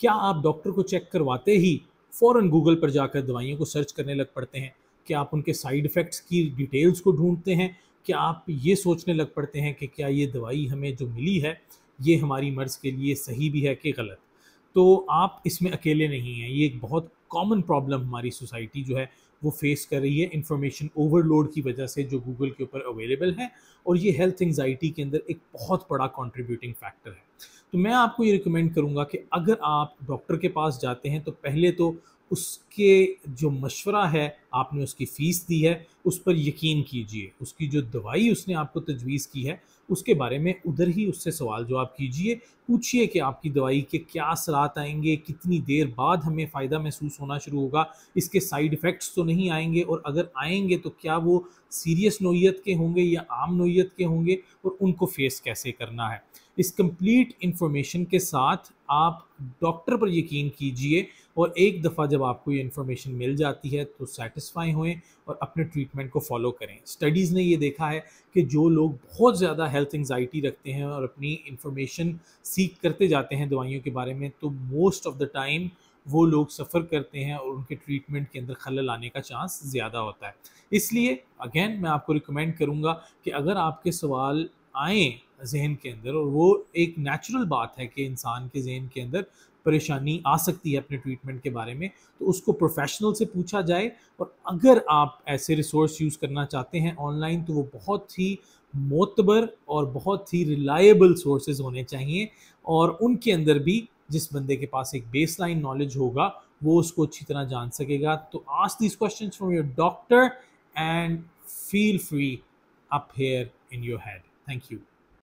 क्या आप डॉक्टर को चेक करवाते ही फ़ौरन गूगल पर जाकर दवाइयों को सर्च करने लग पड़ते हैं? क्या आप उनके साइड इफ़ेक्ट्स की डिटेल्स को ढूँढते हैं? क्या आप ये सोचने लग पड़ते हैं कि क्या ये दवाई हमें जो मिली है, ये हमारी मर्ज़ के लिए सही भी है कि गलत? तो आप इसमें अकेले नहीं हैं। ये एक बहुत कॉमन प्रॉब्लम हमारी सोसाइटी जो है वो फेस कर रही है इन्फॉर्मेशन ओवरलोड की वजह से जो गूगल के ऊपर अवेलेबल है, और ये हेल्थ एंग्जाइटी के अंदर एक बहुत बड़ा कंट्रीब्यूटिंग फैक्टर है। तो मैं आपको ये रिकमेंड करूँगा कि अगर आप डॉक्टर के पास जाते हैं तो पहले तो उसके जो मशवरा है, आपने उसकी फ़ीस दी है, उस पर यकीन कीजिए। उसकी जो दवाई उसने आपको तजवीज़ की है, उसके बारे में उधर ही उससे सवाल जवाब कीजिए। पूछिए कि आपकी दवाई के क्या असरात आएँगे, कितनी देर बाद हमें फ़ायदा महसूस होना शुरू होगा, इसके साइड इफ़ेक्ट्स तो नहीं आएँगे, और अगर आएँगे तो क्या वो सीरियस नौइयत के होंगे या आम नौइयत के होंगे, और उनको फ़ेस कैसे करना है। इस कंप्लीट इन्फॉर्मेशन के साथ आप डॉक्टर पर यकीन कीजिए, और एक दफ़ा जब आपको ये इन्फॉर्मेशन मिल जाती है तो सैटिस्फाई होएँ और अपने ट्रीटमेंट को फ़ॉलो करें। स्टडीज़ ने ये देखा है कि जो लोग बहुत ज़्यादा हेल्थ एंग्जाइटी रखते हैं और अपनी इन्फॉर्मेशन सीक करते जाते हैं दवाइयों के बारे में, तो मोस्ट ऑफ द टाइम वो लोग सफ़र करते हैं और उनके ट्रीटमेंट के अंदर खलल आने का चांस ज़्यादा होता है। इसलिए अगेन मैं आपको रिकमेंड करूँगा कि अगर आपके सवाल आएँ ज़हन के अंदर, और वो एक नेचुरल बात है कि इंसान के ज़हन के अंदर परेशानी आ सकती है अपने ट्रीटमेंट के बारे में, तो उसको प्रोफ़ेशनल से पूछा जाए। और अगर आप ऐसे रिसोर्स यूज़ करना चाहते हैं ऑनलाइन, तो वो बहुत ही मोतबर और बहुत ही रिलायबल सोर्सेज़ होने चाहिए, और उनके अंदर भी जिस बंदे के पास एक बेसलाइन नॉलेज होगा, वो उसको अच्छी तरह जान सकेगा। तो ask these questions from your doctor and feel free up here in your head. Thank you.